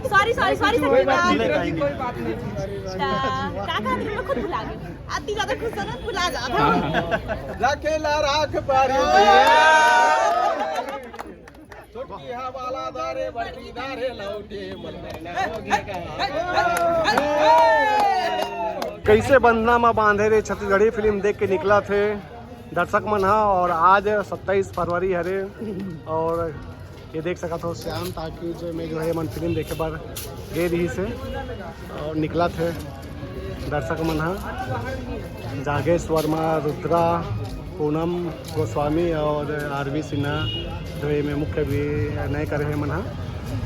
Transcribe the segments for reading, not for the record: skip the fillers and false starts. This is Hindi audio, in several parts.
सॉरी सॉरी सॉरी कोई बात नहीं। मैं खुद भुला गई। आती ज्यादा खुश हो ना भुला जाता। रखेला राख पारी छोटी हवाला दारे बड़ी दारे लौटे कैसे बंधना में बांधे रे छत्तीसगढ़ी फिल्म देख के निकला थे दर्शक मन हा। और आज 27 फरवरी हरे और ये देख सका था श्याम टाकीज में जो है मन फिल्म देखे पर गए रही से और निकला थे दर्शक मन हा। जागेश वर्मा, रुद्रा, पूनम गोस्वामी और आरवी सिन्हा जो में मुख्य भी नए करे हैं मन हा।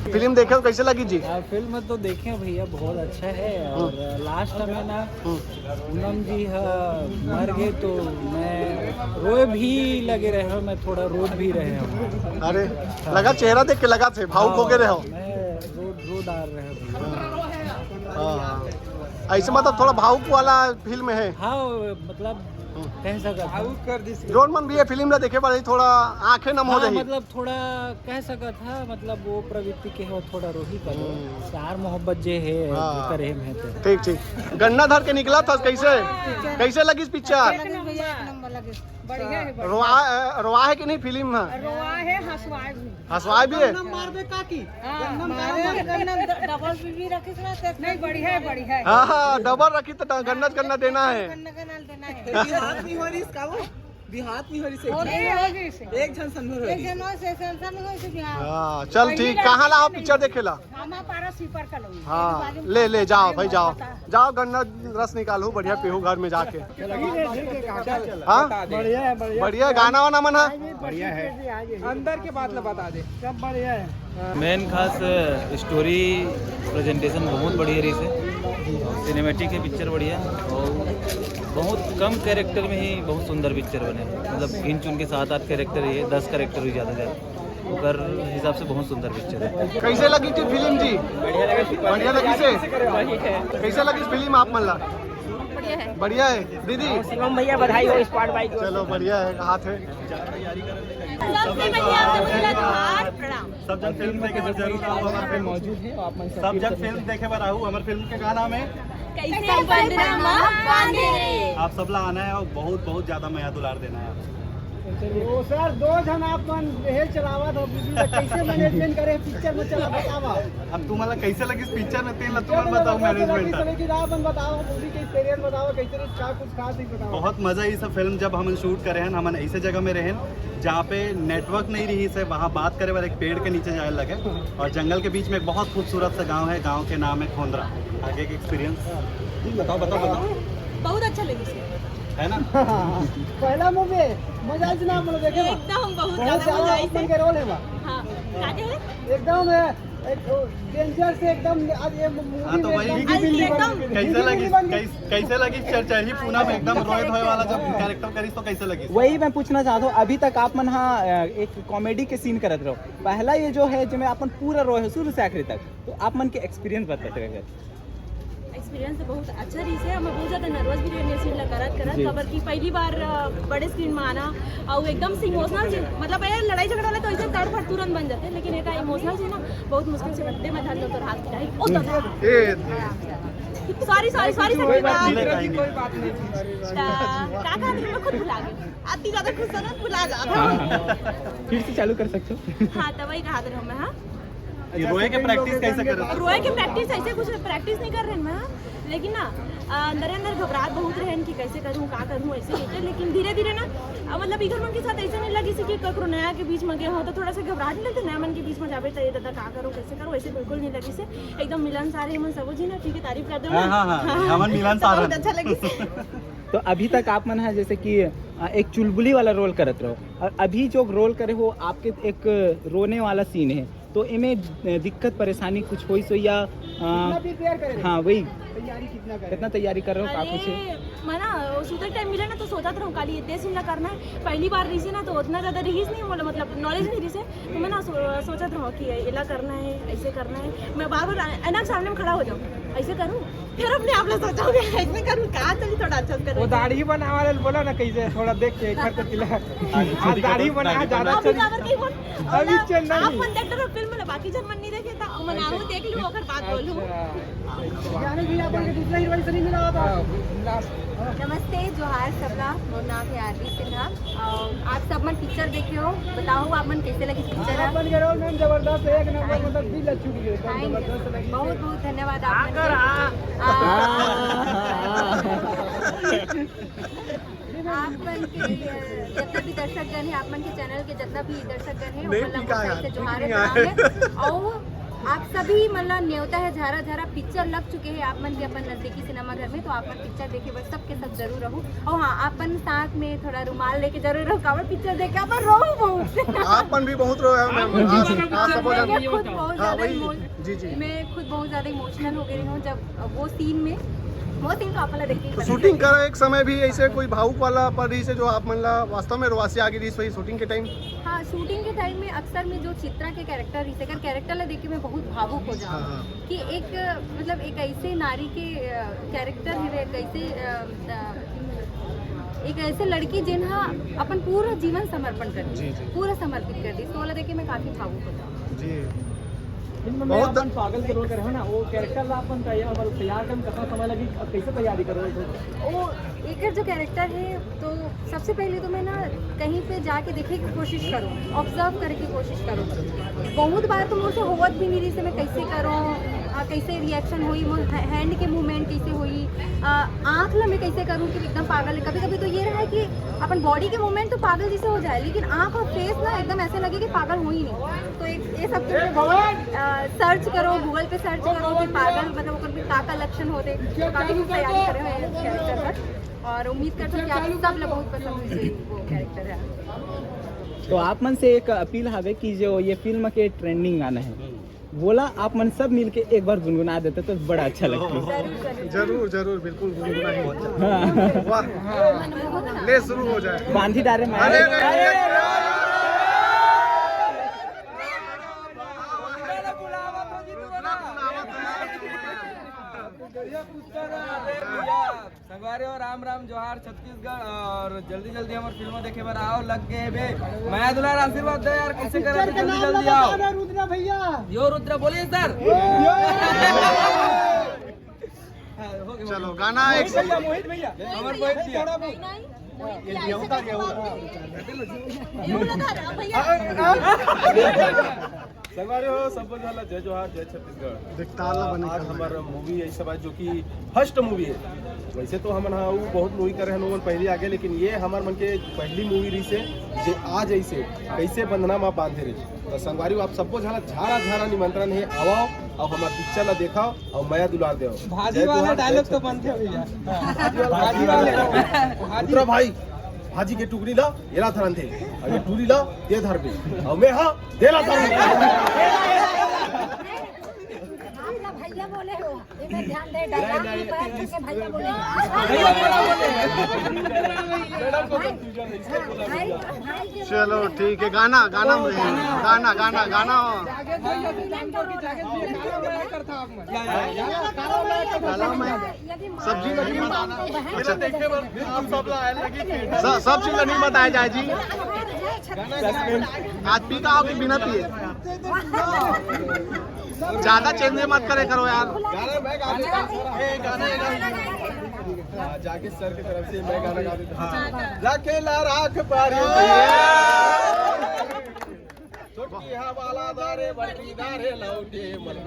फिल्म देखे तो कैसे लगी जी? फिल्म तो देखे भैया बहुत अच्छा है। और लास्ट में ना पूनम जी मर गए तो मैं रोए भी लगे रहे हो, मैं थोड़ा रो भी रहे हूँ। अरे लगा चेहरा देख के लगा थे भावुक हो गए रहे हो। मैं रो डाल रहे हो। ऐसे मतलब थोड़ा भावुक वाला फिल्म है। हाँ मतलब कह सकता जोन मन भी है फिल्म ला देखे पर थोड़ा आंखें नम हो रही। मतलब थोड़ा कह सका था मतलब वो प्रवृत्ति के हो थोड़ा रोही करो प्यार मोहब्बत जे है करे में तो ठीक ठीक। गन्ना धर के निकला था कैसे लगी पिक्चर? रोआ है कि नहीं फिल्म में? रोआ है हंसवाए भी है। नहीं बढ़िया है। हाँ डबल रखी तो गन्ना गन्ना देना है। बिहात नहीं हो रही से एक जन सन्नूर हो हाँ चल ठीक। कहाँ ला पिक्चर देखे ला? हाँ ले जाओ भाई जाओ गन्ना रस निकालो बढ़िया पीहू घर में जाके। हाँ बढ़िया गाना वाना मन है बढ़िया है। अंदर के बात बता दे सब बढ़िया है। मेन खास स्टोरी प्रेजेंटेशन बहुत बढ़िया रही से सिनेमेटिक है पिक्चर बढ़िया और बहुत कम कैरेक्टर में ही बहुत सुंदर पिक्चर बने। मतलब गिन चुन के 7-8 कैरेक्टर है 10 कैरेक्टर भी ज़्यादा ओकर हिसाब से बहुत सुंदर पिक्चर है। कैसे लगी थी फिल्म जी? बढ़िया लगी से कैसे लगी फिल्म आप मन ला? बढ़िया है दीदी। शिवम भैया बधाई हो स्पॉट बाइक। चलो बढ़िया है हाथ है। सब जन फिल्म देखे पर जरूर आओ हमारे फिल्म मौजूद है। सब जन फिल्म देखे पर आओ हमारे फिल्म के का नाम है आप सब ला आना है और बहुत बहुत ज्यादा माया दुलार देना है। सर दो जन आप चलावा तो कैसे मैनेजमेंट करे पिक्चर में चला बतावा। अब तुम्हारा कैसे लगी इस पिक्चर में तेल तुम बताओ मैनेजमेंट बताओ मूवी के एक्सपीरियंस बताओ कैसे कुछ खास ही बताओ। बहुत मजा आई सब फिल्म जब हम शूट करे हैं हम ऐसे जगह में रहे जहाँ पे नेटवर्क नहीं रही से वहाँ बात करे वाले एक पेड़ के नीचे जाए लगे और जंगल के बीच में एक बहुत खूबसूरत सा गांव है। गांव के नाम है खोंदरा। आगे के एक्सपीरियंस बताओ। बहुत अच्छा लगी है ना? पहला मूवी मजा आई ना हम देखे एकदम बहुत ज्यादा मजा आई के रोल है हां काटे है एकदम डेंजर से एकदम आज ये मूवी तो वही कैसे लगी चरचरी पूना में एकदम रोए धोए वाला जब कैरेक्टर करी तो कैसे लगी? वही मैं पूछना चाहता हूँ अभी तक आप मन एक कॉमेडी के सीन करत रहो पहला ये जो है जो मैं अपन पूरा रोए शुरू से आखिरी तक तो आप मन के एक्सपीरियंस बताते रहे। एक्सपीरियंस बहुत अच्छा रही है। मैं बहुत ज़्यादा नर्वस भी रहने सीन करत खबर की पहली बार बड़े स्क्रीन में आना और एकदम से इमोशनल से मतलब लड़ाई झगड़ा वाला तो ऐसे तड़फड़ तुरंत बन जाते हैं लेकिन एक इमोशनल से ना बहुत मुश्किल से बनते मैं धन तो हाथ सॉरी कोई बात नहीं। मैं खुद भुला गई। आती ज्यादा खुश हो ना भुला जाता। फिर से चालू कर सकते हो। हाँ तभी कहा था मैं। हाँ रोए के प्रैक्टिस कैसे कर रहे? रोए के प्रैक्टिस ऐसे कुछ प्रैक्टिस नहीं कर रहे हैं मैं लेकिन ना अंदर घबराहट बहुत रहे कि कैसे करूँ का करूँ ऐसे कहते लेकिन धीरे धीरे ना मतलब इधर मन के साथ ऐसे नहीं लगी कि ककरो नया के बीच में गया हो तो थोड़ा सा घबराहट नहीं लगता नया मन के बीच में जावे तो ये दादा का करूँ कैसे करूँ ऐसे बिल्कुल नहीं लगी से एकदम मिलन सारे मन सब जी ना ठीक है तारीफ कर दो। अच्छा लगी। तो अभी तक आप मन है जैसे कि एक चुलबुली वाला रोल करत रहो और अभी जो रोल करे हो आपके एक रोने वाला सीन है तो इमें दिक्कत परेशानी कुछ होई सो या कितना प्रिपेयर करे हाँ वही तैयारी कितना करे कितना तैयारी कर रहे हो का कुछ अरे मैं ना सुधर टाइम मिला ना तो सोचा था खाली इतने सीन करना है पहली बार रही से ना तो उतना ज़्यादा रिलीज नहीं बोला मतलब नॉलेज नहीं रही से तो मैं ना सोचा था कि ऐसा करना है ऐसे करना है मैं बार बार ऐना सामने में खड़ा हो जाऊँ ऐसे करूँ फिर अपने आप लोग सोचा ऐसे करूँ कहाँ चली थोड़ा अच्छा वो करूँ दाढ़ी बना वाले बोला ना कैसे थोड़ा देख के खर्च तिला आज दाढ़ी बना ज्यादा अभी चल जाकर कहीं बोल अभी चल आप नहीं मन देख रहे फिल्म में बाकी जन मन नहीं देखे था मैं नाम देख लूँ अगर बात बोलूँ जाने भी अपन के दूसरा हीरोइन से नहीं मिला था नमस्ते जोहार सबला मोर नाम है आरती सिन्हा और आप सब मन पिक्चर देखे हो बताओ आप मन कैसे लगी पिक्चर है अपन के रोल मैम जबरदस्त एक नंबर मतलब दिल अच्छी गई जबरदस्त लगी बहुत बहुत धन्यवाद आप मन के जितना भी दर्शकगण है आप मन के चैनल के जितना भी दर्शकगण है वो मतलब जोहार है और आप सभी मतलब न्योता है झारा झारा पिक्चर लग चुके हैं आप मन के अपन नजदीकी सिनेमा घर में तो आप मन पिक्चर देखे बस सबके सब जरूर रहो और हाँ अपन साथ में थोड़ा रुमाल लेके जरूर रहो कावड़ पिक्चर देखे अपन रो बहुत आपन भी बहुत रोया मैम आज सब मैं खुद बहुत हाँ, ज़्यादा जी, जी। मैं खुद बहुत ज़्यादा इमोशनल हो गई हूँ जब वो सीन तो आप लोग देखिए तो शूटिंग कर एक समय भी ऐसे कोई भावुक वाला पर रही से जो आप मतलब वास्तव में रोवासी आ गई वही शूटिंग के टाइम हाँ शूटिंग के टाइम में अक्सर में जो चित्रा के कैरेक्टर रही अगर कैरेक्टर ला देख के मैं बहुत भावुक हो जाऊँ हाँ। कि एक मतलब एक ऐसे नारी के कैरेक्टर है एक ऐसे लड़की जिन्हा अपन पूरा जीवन समर्पण कर दी पूरा समर्पित कर दी तो वाला देख के मैं काफ़ी भावुक हो जाऊँ जी फिल्म में बहुत- अपन पागल के रोल करे हो ना वो कैरेक्टर ला अपन तैयार करने कितना समय लगी और कैसे तैयारी करो वो एक जो कैरेक्टर है तो सबसे पहले तो मैं ना कहीं पे जाके देखे की कोशिश करूँ ऑब्जर्व करने की कोशिश करूँ बहुत बार तो मुझसे होवत भी नहीं रही से मैं कैसे करूँ कैसे रिएक्शन हुई हैंड के मूवमेंट कैसे हुई आँख ला मैं कैसे करूँ कि एकदम पागल है कभी कभी तो ये रहा है कि अपन बॉडी के मूवमेंट तो पागल जैसे हो जाए लेकिन आँख और फेस ना एकदम ऐसे लगे कि पागल हो ही नहीं तो ये सब सर्च करो गूगल पे सर्च करो कि पागल मतलब ओकर में का लक्षण होते तो काफ़ी कुछ तैयारी करे हुए हैं कैरेक्टर पर और उम्मीद करते हैं कि आप सब लोग बहुत पसंद है वो कैरेक्टर है तो आप मन से एक अपील हवे कि जो ये फिल्म के ट्रेंडिंग गाना है बोला आप मन सब मिलके एक बार गुनगुना देते तो बड़ा अच्छा लगता जरूर जरूर बिल्कुल गुनगुनाएंगे। है वाह ले शुरू हो जाए बांधी डारे में अरे संगवारी और राम राम जोहार छत्तीसगढ़ और जल्दी जल्दी हमारे फिल्म देखे बार आओ लग गए बे मैं दुलार आशीर्वाद दे यार कैसे करे जल्दी जल्दी आओ रुद्रा भैया यो रुद्रा बोलिए सर चलो गाना एक मोहित भैया हमारे मोहित भैया संगवारी हो सब झाला जय जोहार जय छत्तीसगढ़ दिखताला बने आज हमारा मूवी ऐसा बात जो कि फर्स्ट मूवी है वैसे तो हम बहुत मूवी करे हैं पहले आगे लेकिन ये हमारे मन के पहली मूवी रही से जे आज ऐसे कैसे बंधना माँ बांधे रही तो संगवारी आप सबको झाला झारा झारा निमंत्रण है आओ और हमारा पिक्चर ला देखाओ और मया दुलार दे भाजी वाले डायलॉग तो बनते हैं भैया भाजी वाले उतरा भाई भाजी के टुकड़ी ला येला धरन थे और ये टूरी ला दे धर पे और मैं हाँ देला धरन भैया बोले हो इधर ध्यान दे डायलॉग में पैर करके भैया बोले चलो ठीक है गाना गाना गाना गाना गाना सब्जी लगी सब चीज नहीं बताया जाए जी आज पी का आओ कि बिना पिए ज्यादा चेंज मत करे करो यार जाके सर की तरफ से मैं गाना गा देता रखेला राख पारी छोटी हवाला दारे बड़ी दारे लौटे मन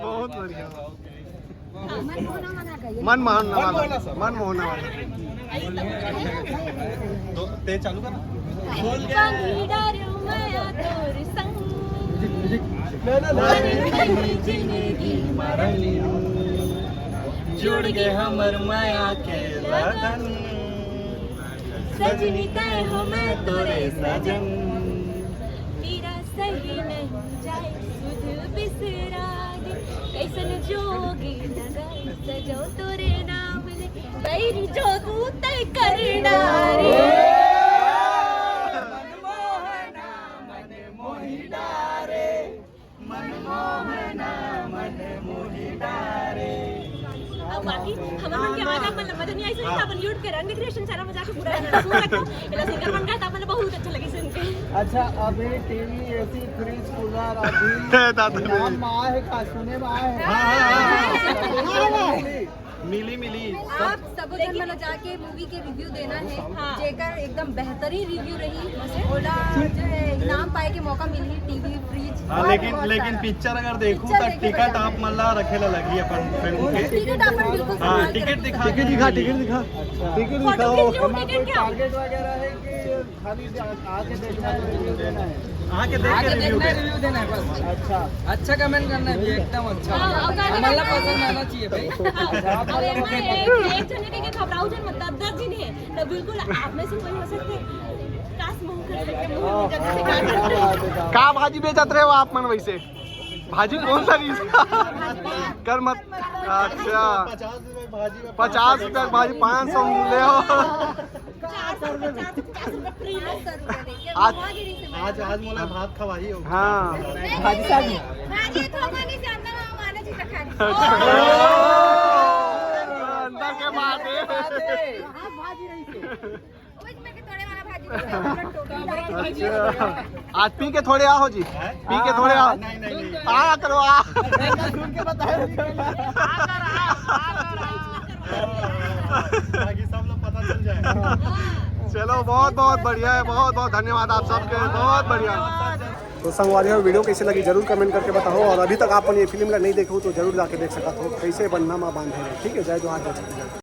बहुत बढ़िया मन मोहना वाला मन मोहना वाला तो ते चालू कर जुड़ गए हमर माया के लगन सजनी तय हो मैं तोरे सजन मेरा कहीं नहीं जाए सुध बिसरागे कैसन जोगी लगाई सजो तोरे नाम ले बैरी जोगू तय करना रे अब बाकी हमारे मन के आवाज आप मतलब मदन ऐसे नहीं अपन यूट्यूब के रंग क्रिएशन सारा मजाक पूरा है सुन सकते इला सिंगर बन गया था मतलब बहुत अच्छा लगे सुन के अच्छा अभी टीवी एसी फ्रिज कूलर अभी नाम में आए है का सुने में आए है मिली आप सब जन मतलब जाके मूवी के रिव्यू देना है जेकर एकदम बेहतरीन रिव्यू रही ओला जो है इनाम पाए के मौका मिली टीवी फ्रिज लेकिन पिक्चर अगर देखूं तो टिकट आप मल्ला रखेला लगी अपन फिल्म के टिकट अपन बिल्कुल हाँ टिकट दिखा फोटो खींच लो टिकट क्या टारगेट वगैरह है कि खाली आके देखना है रिव्यू देना है आके देख आगे के रिव्यू देखना है, रिव्यू देना है बस। अच्छा अच्छा कमेंट करना है भैया, एकदम अच्छा हमारा पसंद आना चाहिए भाई। अब एक जने के घबराओ जन मतलब 10 दिन है तो बिल्कुल आप में से कोई हो सकते काश मुंह कर सकते मुंह में जब से काट का भाजी बेचत रहे हो आप मन वैसे भाजी कौन सा कर मत अच्छा 50 रुपए भाजी 500 ले हो 450 रुपए फ्री में आज मोला भात खवाही हो हाँ भाजी साहब भाजी तो माने से अंदर माने जी तक अंदर के बाद हां भाजी रही से ओए में के थोड़े वाला भाजी अच्छा आज पी के थोड़े आओ जी पी के थोड़े आओ नहीं आ करो आ सुन के बताओ बाकी सब लोग पता चल जाएगा। चलो बहुत बहुत बढ़िया है बहुत बहुत धन्यवाद आप सबके बहुत बढ़िया तो संगवारी वीडियो कैसे लगी जरूर कमेंट करके बताओ और अभी तक आपने ये फिल्म नहीं देखो तो जरूर जाके देख सकते हो कैसे बनना माँ बांधे ठीक है जय जोहार जय छत्तीसगढ़।